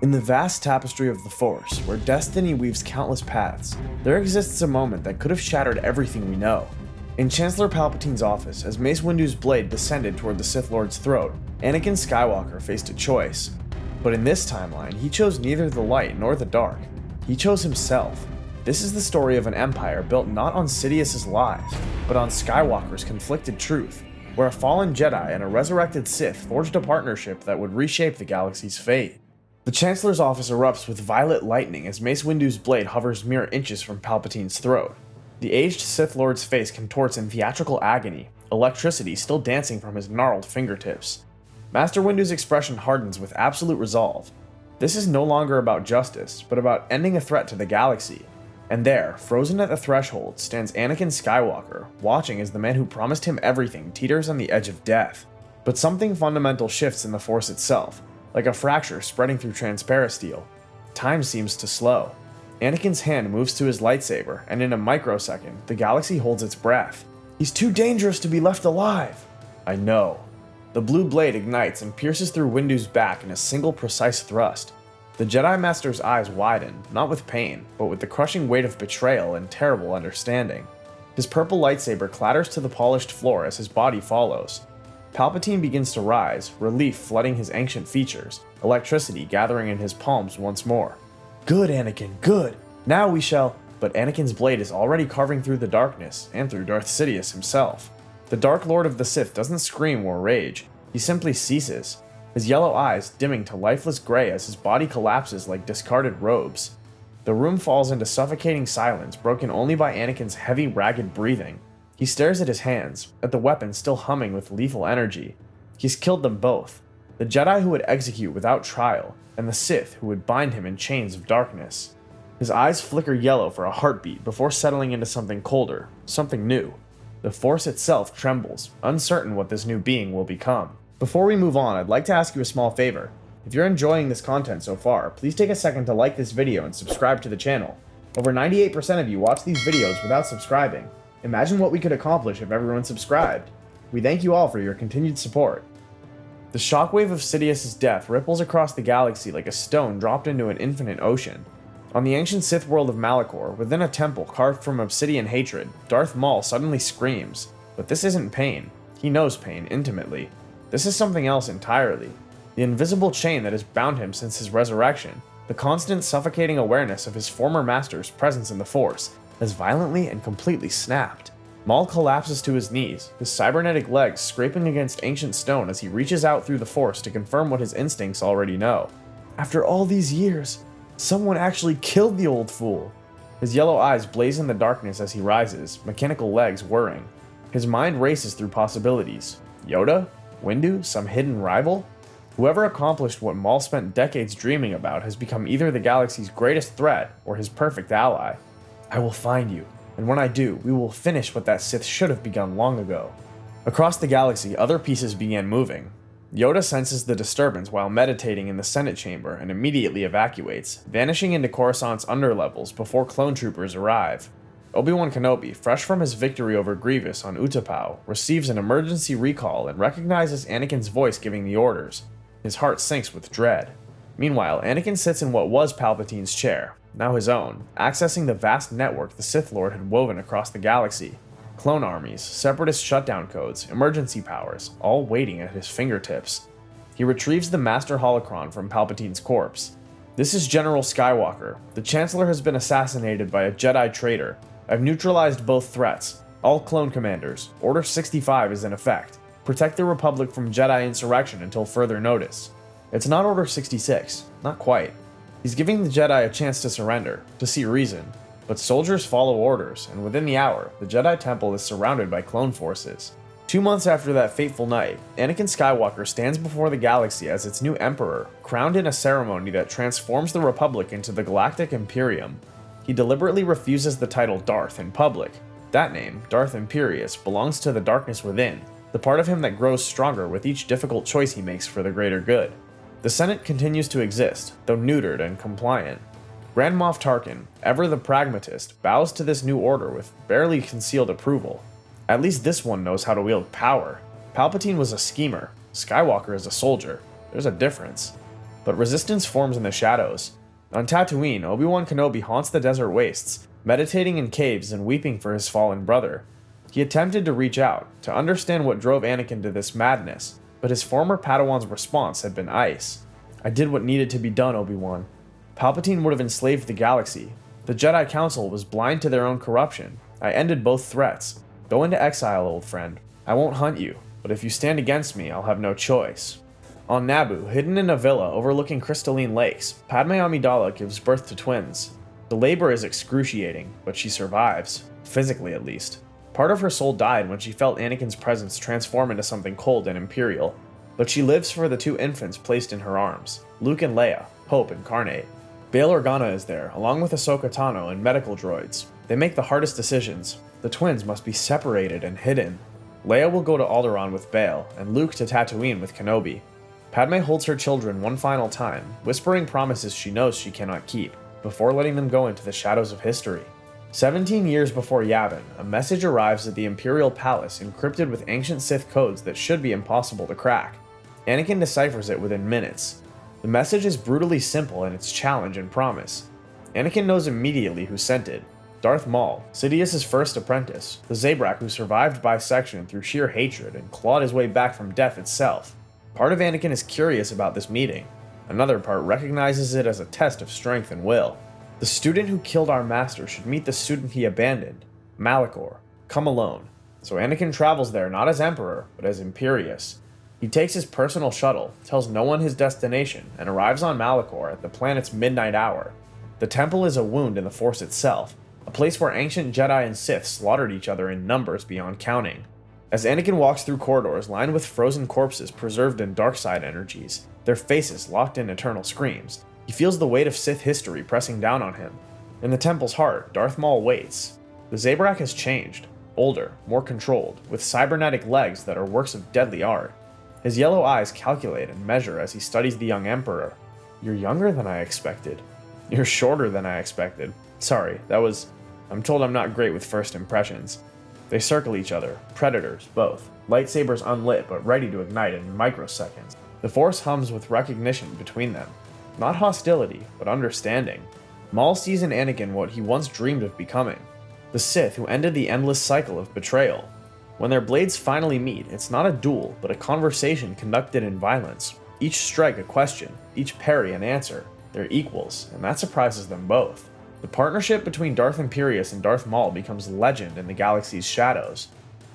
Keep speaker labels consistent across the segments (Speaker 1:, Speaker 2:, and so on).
Speaker 1: In the vast tapestry of the Force, where destiny weaves countless paths, there exists a moment that could have shattered everything we know. In Chancellor Palpatine's office, as Mace Windu's blade descended toward the Sith Lord's throat, Anakin Skywalker faced a choice. But in this timeline, he chose neither the light nor the dark. He chose himself. This is the story of an empire built not on Sidious's lies, but on Skywalker's conflicted truth, where a fallen Jedi and a resurrected Sith forged a partnership that would reshape the galaxy's fate. The Chancellor's office erupts with violet lightning as Mace Windu's blade hovers mere inches from Palpatine's throat. The aged Sith Lord's face contorts in theatrical agony, electricity still dancing from his gnarled fingertips. Master Windu's expression hardens with absolute resolve. This is no longer about justice, but about ending a threat to the galaxy. And there, frozen at the threshold, stands Anakin Skywalker, watching as the man who promised him everything teeters on the edge of death. But something fundamental shifts in the Force itself. Like a fracture spreading through transparent steel. Time seems to slow. Anakin's hand moves to his lightsaber, and in a microsecond, the galaxy holds its breath. He's too dangerous to be left alive. I know. The blue blade ignites and pierces through Windu's back in a single precise thrust. The Jedi Master's eyes widen, not with pain, but with the crushing weight of betrayal and terrible understanding. His purple lightsaber clatters to the polished floor as his body follows. Palpatine begins to rise, relief flooding his ancient features, electricity gathering in his palms once more. Good, Anakin, good! Now we shall— But Anakin's blade is already carving through the darkness, and through Darth Sidious himself. The Dark Lord of the Sith doesn't scream or rage, he simply ceases, his yellow eyes dimming to lifeless gray as his body collapses like discarded robes. The room falls into suffocating silence, broken only by Anakin's heavy, ragged breathing. He stares at his hands, at the weapon still humming with lethal energy. He's killed them both. The Jedi who would execute without trial, and the Sith who would bind him in chains of darkness. His eyes flicker yellow for a heartbeat before settling into something colder, something new. The Force itself trembles, uncertain what this new being will become. Before we move on, I'd like to ask you a small favor. If you're enjoying this content so far, please take a second to like this video and subscribe to the channel. Over 98% of you watch these videos without subscribing. Imagine what we could accomplish if everyone subscribed. We thank you all for your continued support. The shockwave of Sidious's death ripples across the galaxy like a stone dropped into an infinite ocean. On the ancient Sith world of Malachor, within a temple carved from obsidian hatred, Darth Maul suddenly screams. But this isn't pain. He knows pain intimately. This is something else entirely. The invisible chain that has bound him since his resurrection, the constant suffocating awareness of his former master's presence in the Force, has violently and completely snapped. Maul collapses to his knees, his cybernetic legs scraping against ancient stone as he reaches out through the Force to confirm what his instincts already know. After all these years, someone actually killed the old fool. His yellow eyes blaze in the darkness as he rises, mechanical legs whirring. His mind races through possibilities. Yoda? Windu? Some hidden rival? Whoever accomplished what Maul spent decades dreaming about has become either the galaxy's greatest threat or his perfect ally. I will find you, and when I do, we will finish what that Sith should have begun long ago. Across the galaxy, other pieces began moving. Yoda senses the disturbance while meditating in the Senate chamber and immediately evacuates, vanishing into Coruscant's underlevels before clone troopers arrive. Obi-Wan Kenobi, fresh from his victory over Grievous on Utapau, receives an emergency recall and recognizes Anakin's voice giving the orders. His heart sinks with dread. Meanwhile, Anakin sits in what was Palpatine's chair, now his own, accessing the vast network the Sith Lord had woven across the galaxy. Clone armies, separatist shutdown codes, emergency powers, all waiting at his fingertips. He retrieves the Master Holocron from Palpatine's corpse. This is General Skywalker. The Chancellor has been assassinated by a Jedi traitor. I've neutralized both threats. All clone commanders. Order 65 is in effect. Protect the Republic from Jedi insurrection until further notice. It's not Order 66. Not quite. He's giving the Jedi a chance to surrender, to see reason. But soldiers follow orders, and within the hour, the Jedi Temple is surrounded by clone forces. 2 months after that fateful night, Anakin Skywalker stands before the galaxy as its new emperor, crowned in a ceremony that transforms the Republic into the Galactic Imperium. He deliberately refuses the title Darth in public. That name, Darth Imperius, belongs to the darkness within, the part of him that grows stronger with each difficult choice he makes for the greater good. The Senate continues to exist, though neutered and compliant. Grand Moff Tarkin, ever the pragmatist, bows to this new order with barely concealed approval. At least this one knows how to wield power. Palpatine was a schemer. Skywalker is a soldier. There's a difference. but resistance forms in the shadows. On Tatooine, Obi-Wan Kenobi haunts the desert wastes, meditating in caves and weeping for his fallen brother. He attempted to reach out, to understand what drove Anakin to this madness, but his former Padawan's response had been ice. "I did what needed to be done, Obi-Wan. Palpatine would have enslaved the galaxy. The Jedi Council was blind to their own corruption. I ended both threats. Go into exile, old friend. I won't hunt you, but if you stand against me, I'll have no choice." On Naboo, hidden in a villa overlooking crystalline lakes, Padme Amidala gives birth to twins. The labor is excruciating, but she survives, physically at least. Part of her soul died when she felt Anakin's presence transform into something cold and imperial, but she lives for the two infants placed in her arms, Luke and Leia, Hope incarnate. Bail Organa is there, along with Ahsoka Tano and medical droids. They make the hardest decisions. The twins must be separated and hidden. Leia will go to Alderaan with Bail, and Luke to Tatooine with Kenobi. Padme holds her children one final time, whispering promises she knows she cannot keep, before letting them go into the shadows of history. 17 years before Yavin, a message arrives at the Imperial Palace encrypted with ancient Sith codes that should be impossible to crack. Anakin deciphers it within minutes. The message is brutally simple in its challenge and promise. Anakin knows immediately who sent it. Darth Maul, Sidious's first apprentice, the Zabrak who survived bisection through sheer hatred and clawed his way back from death itself. Part of Anakin is curious about this meeting. Another part recognizes it as a test of strength and will. The student who killed our master should meet the student he abandoned, Malachor. Come alone. So Anakin travels there not as Emperor, but as Imperius. He takes his personal shuttle, tells no one his destination, and arrives on Malachor at the planet's midnight hour. The temple is a wound in the Force itself, a place where ancient Jedi and Sith slaughtered each other in numbers beyond counting. As Anakin walks through corridors lined with frozen corpses preserved in dark side energies, their faces locked in eternal screams, he feels the weight of Sith history pressing down on him. In the temple's heart, Darth Maul waits. The Zabrak has changed, older, more controlled, with cybernetic legs that are works of deadly art. His yellow eyes calculate and measure as he studies the young Emperor. "You're younger than I expected. You're shorter than I expected. Sorry, I'm told I'm not great with first impressions." They circle each other, predators, both, lightsabers unlit but ready to ignite in microseconds. The Force hums with recognition between them. Not hostility, but understanding. Maul sees in Anakin what he once dreamed of becoming. The Sith who ended the endless cycle of betrayal. When their blades finally meet, it's not a duel, but a conversation conducted in violence. Each strike a question, each parry an answer. They're equals, and that surprises them both. The partnership between Darth Imperius and Darth Maul becomes legend in the galaxy's shadows.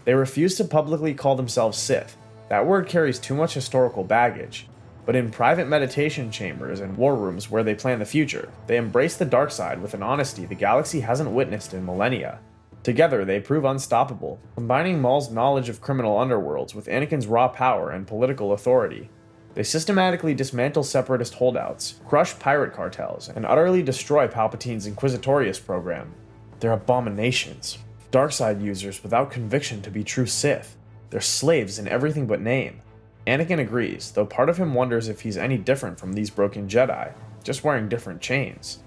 Speaker 1: They refuse to publicly call themselves Sith. That word carries too much historical baggage. But in private meditation chambers and war rooms where they plan the future, they embrace the dark side with an honesty the galaxy hasn't witnessed in millennia. Together, they prove unstoppable, combining Maul's knowledge of criminal underworlds with Anakin's raw power and political authority. They systematically dismantle separatist holdouts, crush pirate cartels, and utterly destroy Palpatine's Inquisitorius program. They're abominations. Darkseid users without conviction to be true Sith. They're slaves in everything but name. Anakin agrees, though part of him wonders if he's any different from these broken Jedi, just wearing different chains.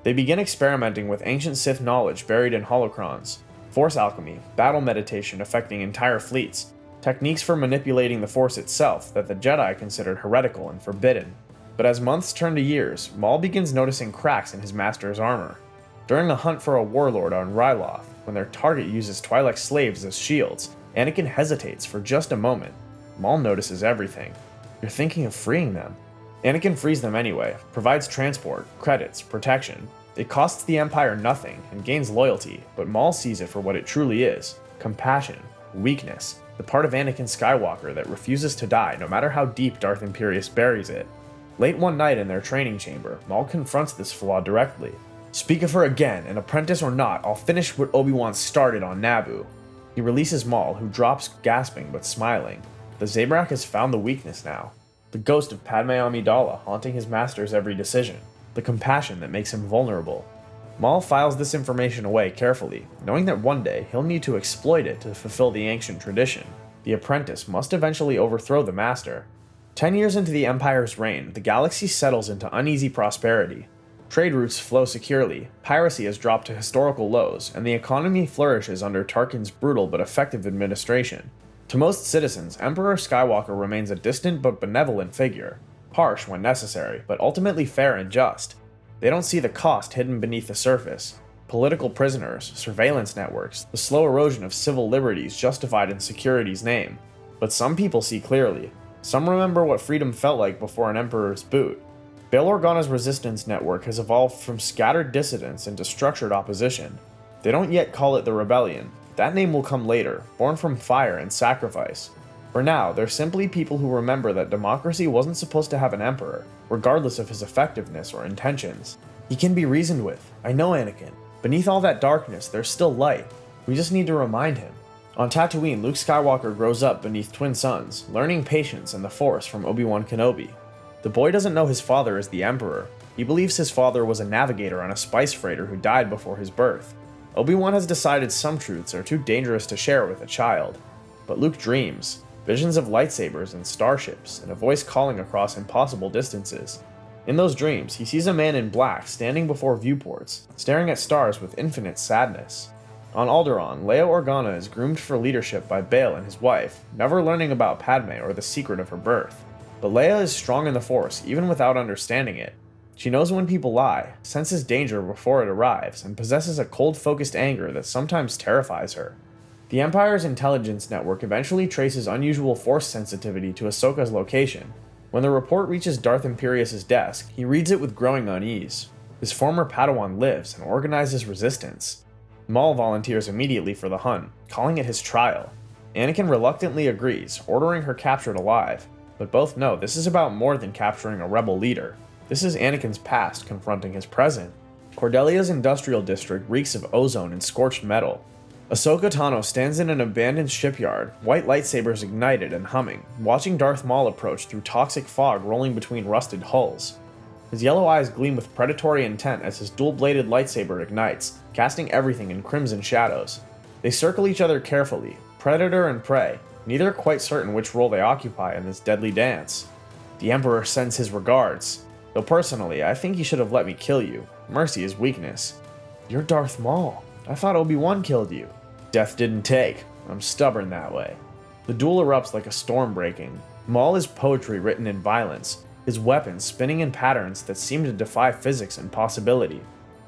Speaker 1: They begin experimenting with ancient Sith knowledge buried in holocrons, Force alchemy, battle meditation affecting entire fleets, techniques for manipulating the Force itself that the Jedi considered heretical and forbidden. But as months turn to years, Maul begins noticing cracks in his master's armor. During a hunt for a warlord on Ryloth, when their target uses Twi'lek slaves as shields, Anakin hesitates for just a moment. Maul notices everything. "You're thinking of freeing them." Anakin frees them anyway, provides transport, credits, protection. It costs the Empire nothing and gains loyalty, but Maul sees it for what it truly is: compassion, weakness, the part of Anakin Skywalker that refuses to die no matter how deep Darth Imperius buries it. Late one night in their training chamber, Maul confronts this flaw directly. "Speak of her again, and apprentice or not, I'll finish what Obi-Wan started on Naboo." He releases Maul, who drops gasping but smiling. The Zabrak has found the weakness now. The ghost of Padme Amidala haunting his master's every decision. The compassion that makes him vulnerable. Maul files this information away carefully, knowing that one day he'll need to exploit it to fulfill the ancient tradition. The apprentice must eventually overthrow the master. 10 years into the Empire's reign, the galaxy settles into uneasy prosperity. Trade routes flow securely, piracy has dropped to historical lows, and the economy flourishes under Tarkin's brutal but effective administration. To most citizens, Emperor Skywalker remains a distant but benevolent figure. Harsh when necessary, but ultimately fair and just. They don't see the cost hidden beneath the surface. Political prisoners, surveillance networks, the slow erosion of civil liberties justified in security's name. But some people see clearly. Some remember what freedom felt like before an emperor's boot. Bail Organa's resistance network has evolved from scattered dissidents into structured opposition. They don't yet call it the rebellion. That name will come later, born from fire and sacrifice. For now, they're simply people who remember that democracy wasn't supposed to have an emperor, regardless of his effectiveness or intentions. He can be reasoned with. I know Anakin. Beneath all that darkness, there's still light. We just need to remind him. On Tatooine, Luke Skywalker grows up beneath twin suns, learning patience and the Force from Obi-Wan Kenobi. The boy doesn't know his father is the Emperor. He believes his father was a navigator on a spice freighter who died before his birth. Obi-Wan has decided some truths are too dangerous to share with a child. But Luke dreams. Visions of lightsabers and starships, and a voice calling across impossible distances. In those dreams, he sees a man in black standing before viewports, staring at stars with infinite sadness. On Alderaan, Leia Organa is groomed for leadership by Bail and his wife, never learning about Padme or the secret of her birth. But Leia is strong in the Force, even without understanding it. She knows when people lie, senses danger before it arrives, and possesses a cold-focused anger that sometimes terrifies her. The Empire's intelligence network eventually traces unusual Force sensitivity to Ahsoka's location. When the report reaches Darth Imperious's desk, he reads it with growing unease. His former Padawan lives and organizes resistance. Maul volunteers immediately for the hunt, calling it his trial. Anakin reluctantly agrees, ordering her captured alive, but both know this is about more than capturing a rebel leader. This is Anakin's past confronting his present. Cordelia's industrial district reeks of ozone and scorched metal. Ahsoka Tano stands in an abandoned shipyard, white lightsabers ignited and humming, watching Darth Maul approach through toxic fog rolling between rusted hulls. His yellow eyes gleam with predatory intent as his dual-bladed lightsaber ignites, casting everything in crimson shadows. They circle each other carefully, predator and prey, neither quite certain which role they occupy in this deadly dance. The Emperor sends his regards, though personally, I think he should have let me kill you. Mercy is weakness. You're Darth Maul. I thought Obi-Wan killed you. Death didn't take. I'm stubborn that way. The duel erupts like a storm breaking. Maul is poetry written in violence, his weapons spinning in patterns that seem to defy physics and possibility.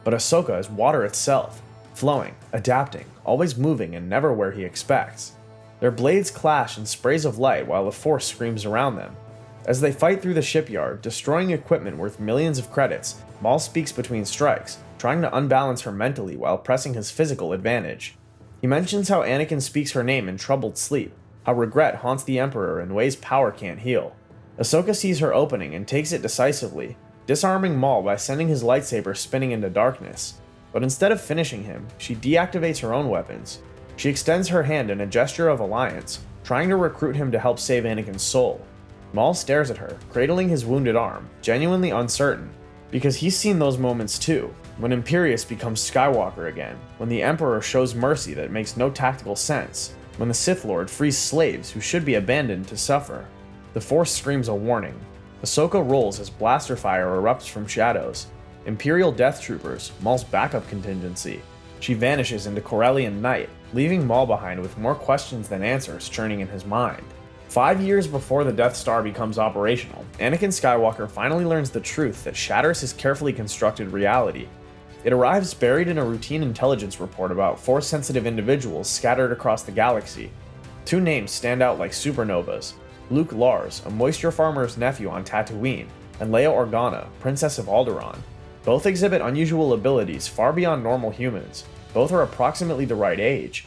Speaker 1: But Ahsoka is water itself, flowing, adapting, always moving and never where he expects. Their blades clash in sprays of light while the Force screams around them. As they fight through the shipyard, destroying equipment worth millions of credits, Maul speaks between strikes, trying to unbalance her mentally while pressing his physical advantage. He mentions how Anakin speaks her name in troubled sleep, how regret haunts the Emperor in ways power can't heal. Ahsoka sees her opening and takes it decisively, disarming Maul by sending his lightsaber spinning into darkness. But instead of finishing him, she deactivates her own weapons. She extends her hand in a gesture of alliance, trying to recruit him to help save Anakin's soul. Maul stares at her, cradling his wounded arm, genuinely uncertain, because he's seen those moments too, when Imperius becomes Skywalker again, when the Emperor shows mercy that makes no tactical sense, when the Sith Lord frees slaves who should be abandoned to suffer. The Force screams a warning. Ahsoka rolls as blaster fire erupts from shadows. Imperial Death Troopers, Maul's backup contingency. She vanishes into Corellian night, leaving Maul behind with more questions than answers churning in his mind. 5 years before the Death Star becomes operational, Anakin Skywalker finally learns the truth that shatters his carefully constructed reality. It arrives buried in a routine intelligence report about Force-sensitive individuals scattered across the galaxy. Two names stand out like supernovas: Luke Lars, a moisture farmer's nephew on Tatooine, and Leia Organa, Princess of Alderaan. Both exhibit unusual abilities far beyond normal humans. Both are approximately the right age.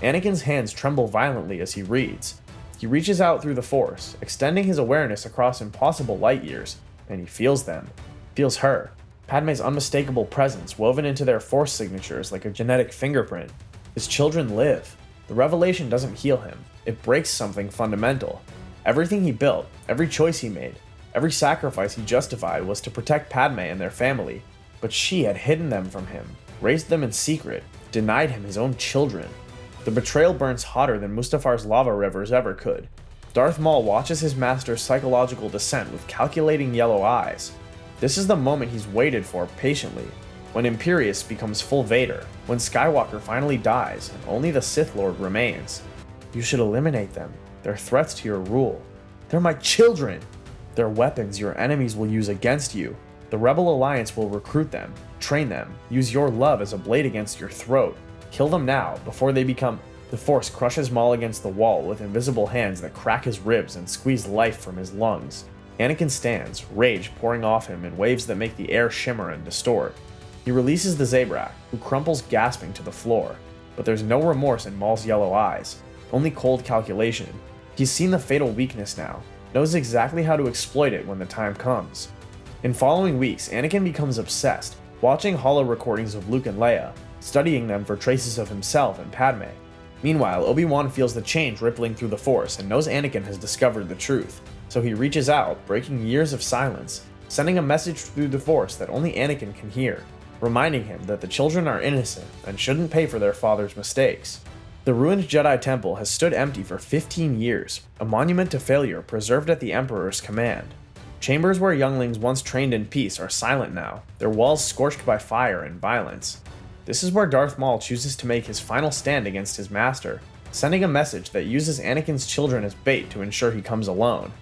Speaker 1: Anakin's hands tremble violently as he reads. He reaches out through the Force, extending his awareness across impossible light years, and he feels them. Feels her. Padme's unmistakable presence woven into their Force signatures like a genetic fingerprint. His children live. The revelation doesn't heal him. It breaks something fundamental. Everything he built, every choice he made, every sacrifice he justified was to protect Padme and their family. But she had hidden them from him, raised them in secret, denied him his own children. The betrayal burns hotter than Mustafar's lava rivers ever could. Darth Maul watches his master's psychological descent with calculating yellow eyes. This is the moment he's waited for patiently, when Imperius becomes full Vader, when Skywalker finally dies and only the Sith Lord remains. You should eliminate them. They're threats to your rule. They're my children! They're weapons your enemies will use against you. The Rebel Alliance will recruit them, train them, use your love as a blade against your throat. Kill them now, before they become... The Force crushes Maul against the wall with invisible hands that crack his ribs and squeeze life from his lungs. Anakin stands, rage pouring off him in waves that make the air shimmer and distort. He releases the Zabrak, who crumples gasping to the floor. But there's no remorse in Maul's yellow eyes, only cold calculation. He's seen the fatal weakness now, knows exactly how to exploit it when the time comes. In following weeks, Anakin becomes obsessed, watching holo recordings of Luke and Leia, studying them for traces of himself and Padme. Meanwhile, Obi-Wan feels the change rippling through the Force and knows Anakin has discovered the truth, so he reaches out, breaking years of silence, sending a message through the Force that only Anakin can hear, reminding him that the children are innocent and shouldn't pay for their father's mistakes. The ruined Jedi Temple has stood empty for 15 years, a monument to failure preserved at the Emperor's command. Chambers where younglings once trained in peace are silent now, their walls scorched by fire and violence. This is where Darth Maul chooses to make his final stand against his master, sending a message that uses Anakin's children as bait to ensure he comes alone.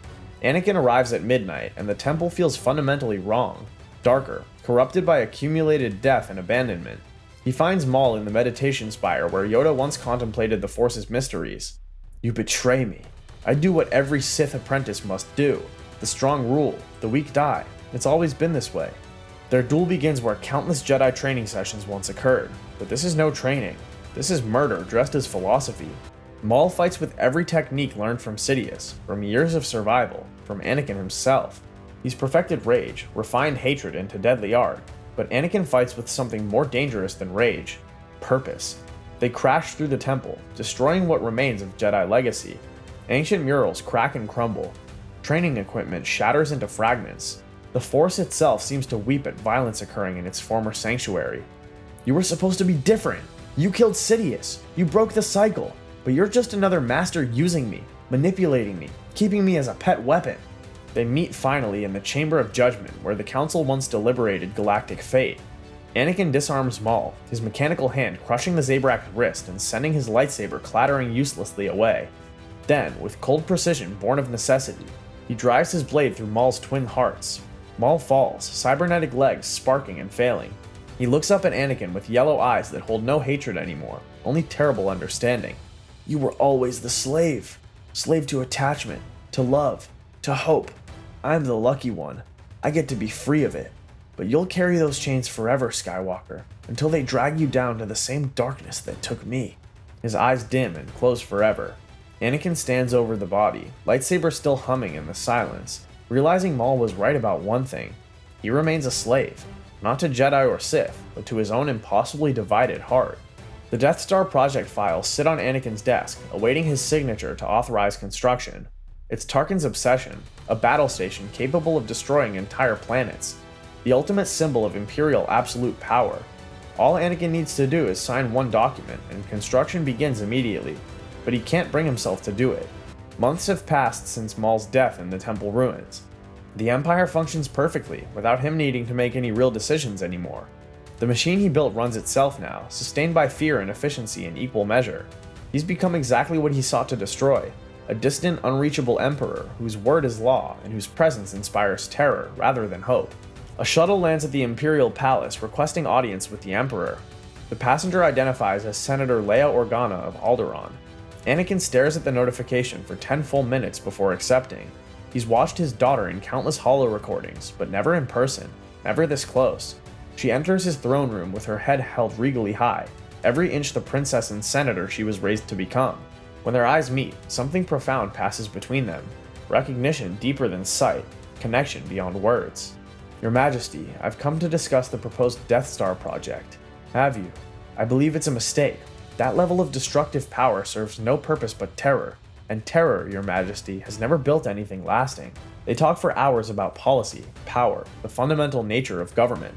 Speaker 1: Anakin arrives at midnight, and the temple feels fundamentally wrong, darker, corrupted by accumulated death and abandonment. He finds Maul in the meditation spire where Yoda once contemplated the Force's mysteries. "You betray me. I do what every Sith apprentice must do. The strong rule, the weak die. It's always been this way." Their duel begins where countless Jedi training sessions once occurred, but this is no training. This is murder dressed as philosophy. Maul fights with every technique learned from Sidious, from years of survival, from Anakin himself. He's perfected rage, refined hatred into deadly art, but Anakin fights with something more dangerous than rage: purpose. They crash through the temple, destroying what remains of Jedi legacy. Ancient murals crack and crumble. Training equipment shatters into fragments. The Force itself seems to weep at violence occurring in its former sanctuary. "You were supposed to be different. You killed Sidious. You broke the cycle. But you're just another master using me, manipulating me, keeping me as a pet weapon." They meet finally in the Chamber of Judgment, where the Council once deliberated galactic fate. Anakin disarms Maul, his mechanical hand crushing the Zabrak's wrist and sending his lightsaber clattering uselessly away. Then, with cold precision born of necessity, he drives his blade through Maul's twin hearts. Maul falls, cybernetic legs sparking and failing. He looks up at Anakin with yellow eyes that hold no hatred anymore, only terrible understanding. "You were always the slave. Slave to attachment, to love, to hope. I'm the lucky one. I get to be free of it. But you'll carry those chains forever, Skywalker, until they drag you down to the same darkness that took me." His eyes dim and close forever. Anakin stands over the body, lightsaber still humming in the silence, realizing Maul was right about one thing. He remains a slave, not to Jedi or Sith, but to his own impossibly divided heart. The Death Star project files sit on Anakin's desk, awaiting his signature to authorize construction. It's Tarkin's obsession, a battle station capable of destroying entire planets, the ultimate symbol of Imperial absolute power. All Anakin needs to do is sign one document, and construction begins immediately, but he can't bring himself to do it. Months have passed since Maul's death in the temple ruins. The Empire functions perfectly, without him needing to make any real decisions anymore. The machine he built runs itself now, sustained by fear and efficiency in equal measure. He's become exactly what he sought to destroy, a distant, unreachable emperor whose word is law and whose presence inspires terror rather than hope. A shuttle lands at the Imperial Palace requesting audience with the Emperor. The passenger identifies as Senator Leia Organa of Alderaan. Anakin stares at the notification for 10 full minutes before accepting. He's watched his daughter in countless holo recordings, but never in person, never this close. She enters his throne room with her head held regally high, every inch the princess and senator she was raised to become. When their eyes meet, something profound passes between them. Recognition deeper than sight, connection beyond words. "Your Majesty, I've come to discuss the proposed Death Star project." "Have you? I believe it's a mistake. That level of destructive power serves no purpose but terror. And terror, Your Majesty, has never built anything lasting." They talk for hours about policy, power, the fundamental nature of government.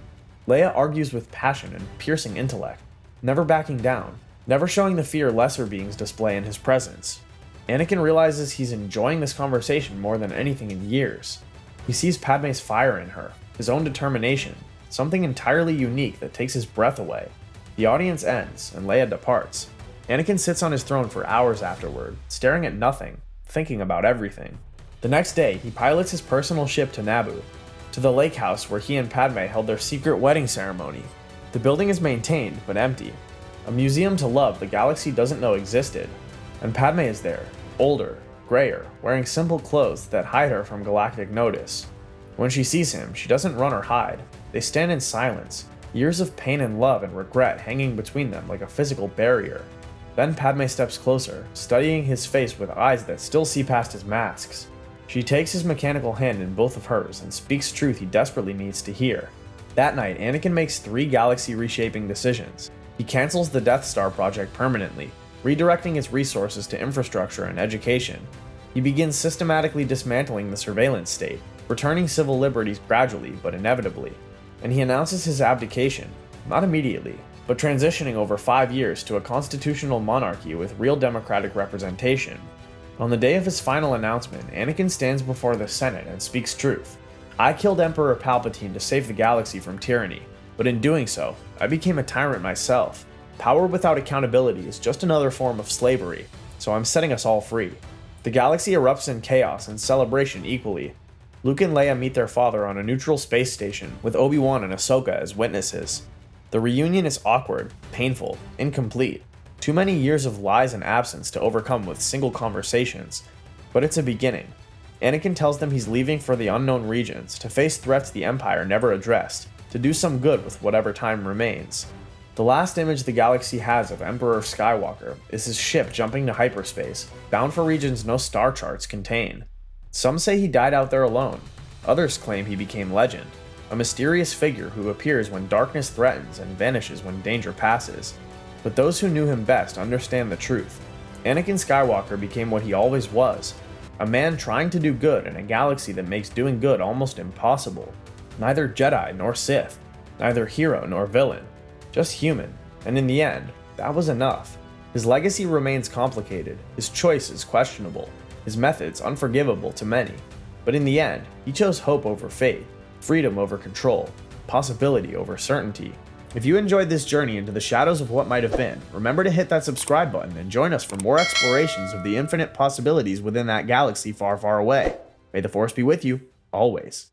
Speaker 1: Leia argues with passion and piercing intellect, never backing down, never showing the fear lesser beings display in his presence. Anakin realizes he's enjoying this conversation more than anything in years. He sees Padme's fire in her, his own determination, something entirely unique that takes his breath away. The audience ends, and Leia departs. Anakin sits on his throne for hours afterward, staring at nothing, thinking about everything. The next day, he pilots his personal ship to Naboo, to the lake house where he and Padme held their secret wedding ceremony. The building is maintained, but empty. A museum to love the galaxy doesn't know existed. And Padme is there, older, grayer, wearing simple clothes that hide her from galactic notice. When she sees him, she doesn't run or hide. They stand in silence, years of pain and love and regret hanging between them like a physical barrier. Then Padme steps closer, studying his face with eyes that still see past his masks. She takes his mechanical hand in both of hers and speaks truth he desperately needs to hear. That night, Anakin makes 3 galaxy reshaping decisions. He cancels the Death Star project permanently, redirecting its resources to infrastructure and education. He begins systematically dismantling the surveillance state, returning civil liberties gradually but inevitably. And he announces his abdication, not immediately, but transitioning over 5 years to a constitutional monarchy with real democratic representation. On the day of his final announcement, Anakin stands before the Senate and speaks truth. I killed Emperor Palpatine to save the galaxy from tyranny, but in doing so, I became a tyrant myself. Power without accountability is just another form of slavery, so I'm setting us all free. The galaxy erupts in chaos and celebration equally. Luke and Leia meet their father on a neutral space station, with Obi-Wan and Ahsoka as witnesses. The reunion is awkward, painful, incomplete. Too many years of lies and absence to overcome with single conversations. But it's a beginning. Anakin tells them he's leaving for the unknown regions, to face threats the Empire never addressed, to do some good with whatever time remains. The last image the galaxy has of Emperor Skywalker is his ship jumping to hyperspace, bound for regions no star charts contain. Some say he died out there alone. Others claim he became legend, a mysterious figure who appears when darkness threatens and vanishes when danger passes. But those who knew him best understand the truth. Anakin Skywalker became what he always was, a man trying to do good in a galaxy that makes doing good almost impossible. Neither Jedi nor Sith, neither hero nor villain, just human, and in the end, that was enough. His legacy remains complicated, his choices questionable, his methods unforgivable to many, but in the end, he chose hope over faith, freedom over control, possibility over certainty. If you enjoyed this journey into the shadows of what might have been, remember to hit that subscribe button and join us for more explorations of the infinite possibilities within that galaxy far, far away. May the Force be with you, always.